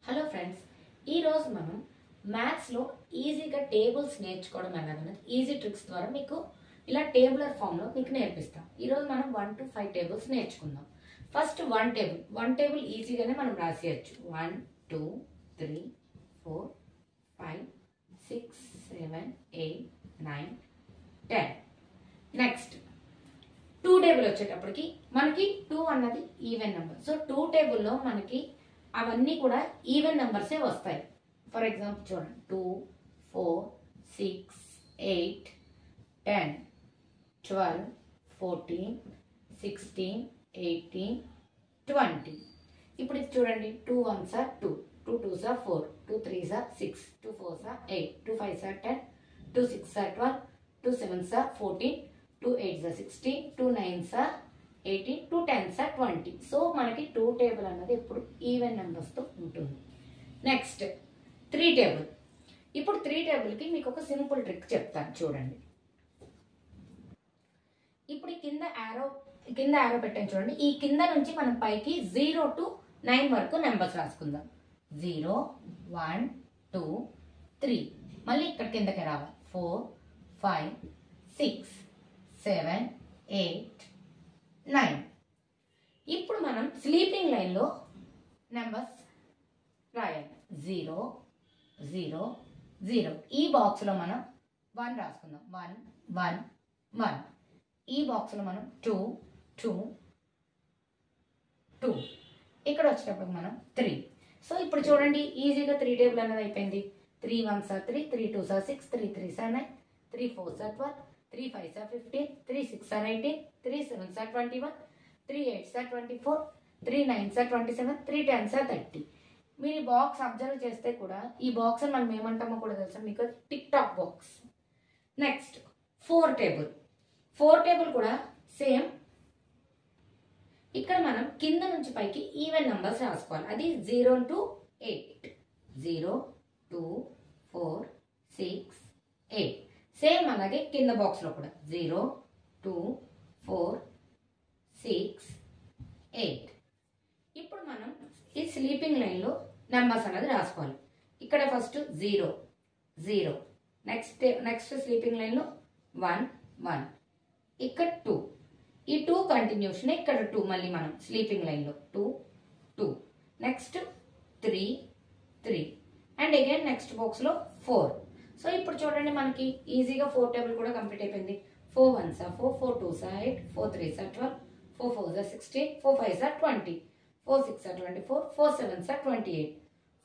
Hello friends, ఈరోజు మనం మ్యాథ్స్లో ఈజీగా టేబుల్స్ నేర్చుకోవడం ఎలాగన్నది ఈజీ ట్రిక్స్ ద్వారా మీకు ఇలా టేబులర్ ఫామ్లో మీకు నేర్పిస్తాం. ఈరోజు మనం 1 to 5 టేబుల్స్ నేర్చుకుందాం. ఫస్ట్ వన్ టేబుల్ ఈజీగానే మనం రాసేయచ్చు. 1 2 3 4 5 6 7 8 9 10. నెక్స్ట్ 2 టేబుల్ వచ్చేటప్పటికి మనకి 2 అన్నది ఈవెన్ నెంబర్. సో 2 టేబుల్లో మనకి అవన్నీ కూడా ఈవెన్ నెంబర్సే వస్తాయి. ఫర్ ఎగ్జాంపుల్ చూడండి, 2 4 6 8 10 12 14 16 18 20. ఇప్పుడు ఇది చూడండి, 2 1s are 2, 2 2s are 4, 2 3s are 6, 2 4s are 8, 2 5s are 10, 2 6s are 12, 2 7s are 14, 2 8s are 16, 2 9s are 18, 2 10s are 20. So మనకి 2 టేబుల్ అన్నది ఇప్పుడు ఈవెన్ నెంబర్స్తో ఉంటుంది. Next 3 table. ఇప్పుడు 3 టేబుల్కి మీకు ఒక సింపుల్ ట్రిక్ చెప్తాను చూడండి. ఇప్పుడు కింద యారో పెట్టాను చూడండి. ఈ కింద నుంచి మనం పైకి 0 to 9 వరకు నెంబర్స్ రాసుకుందాం. 0 1 2 3. మళ్ళీ ఇక్కడ కిందకి రావాలి. 4 5 6 7 8 9. ఇప్పుడు మనం స్లీపింగ్ లైన్లో నెంబర్స్ రాయాలి. 0 0 0. ఈ బాక్స్లో మనం 1 రాసుకుందాం. 1 1 1. ఈ బాక్స్లో మనం 2 2 2. ఇక్కడ వచ్చేటప్పుడు మనం 3. సో ఇప్పుడు చూడండి, ఈజీగా 3 టేబుల్ అనేది అయిపోయింది. 3 1s are 3, 3 2s are 6, 3 3s are 9, 3 4s are 12, 3 5s are 15, 3 6s are 18, 3 7s are 21, 3 8s are 24, 3 9s are 27, 3 10s are 30. మీరు ఈ బాక్స్ అబ్జర్వ్ చేస్తే కూడా ఈ బాక్స్ మనం ఏమంటామో కూడా తెలుసా మీకు? Tick talk box. Next 4 table. 4 table కూడా సేమ్. ఇక్కడ మనం కింద నుంచి పైకి ఈవెన్ నెంబర్స్ రాసుకోవాలి. అది 0 to 8. 0 2 4 6 8. సేమ్ అలాగే కింద బాక్స్లో కూడా 0 2 4 6 8. ఇప్పుడు మనం ఈ స్లీపింగ్ లైన్లో నెంబర్స్ అనేది రాసుకోవాలి. ఇక్కడ ఫస్ట్ 0 0. నెక్స్ట్ స్లీపింగ్ లైన్లో 1 1. ఇక్కడ 2. ఈ 2 కంటిన్యూషన్. ఇక్కడ 2 మళ్ళీ మనం స్లీపింగ్ లైన్లో 2 2. నెక్స్ట్ 3 3. అండ్ అగైన్ నెక్స్ట్ బాక్స్లో 4. సో ఇప్పుడు చూడండి, మనకి ఈజీగా 4 టేబుల్ కూడా కంప్లీట్ అయిపోయింది. 4 1s are 4, 4 2s are 8, 4 3s are 12, 4 4s are 16, 4 5s are 20, 4 6s are 24, 4 7s are 28,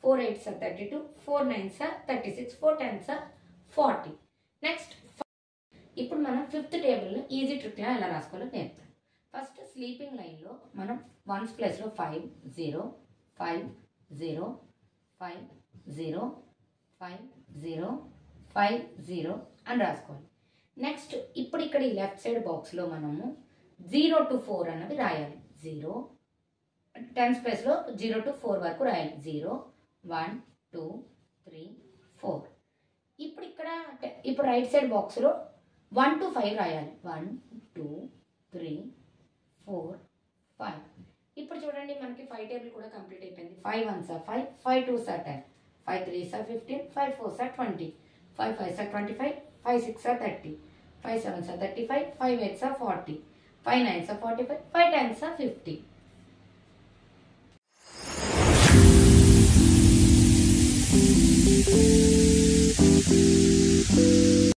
4 8s are 32, 4 9s are 36, 4 10s are 40. Next ఇప్పుడు మనం 5th టేబుల్ ఈజీ ట్రిక్లో ఎలా రాసుకోవాలో నేర్పుతాం. ఫస్ట్ స్లీపింగ్ లైన్లో మనం 1s ప్లేస్లో 5 0 5 0 5 0 5 0 5 0 అని రాసుకోవాలి. నెక్స్ట్ ఇప్పుడు ఇక్కడ ఈ లెఫ్ట్ సైడ్ బాక్స్లో మనము 0 to 4 అన్నది రాయాలి. 0 10s ప్లేస్లో 0 to 4 వరకు రాయాలి. 0 1 2 3 4. ఇప్పుడు రైట్ సైడ్ బాక్స్లో 1 to 5 రాయాలి. 1 2 3 4 5. ఇప్పుడు చూడండి, మనకి 5 టేబుల్ కూడా కంప్లీట్ అయిపోయింది. 5 1s are 5, 5 2s are 10, 5 3s are 15, 5 4s are 20, 5 5s are 25, 5 6s are 30, 5 7s are 35, 5 8s are 40, 5 9s are 45, 5 10s are 50.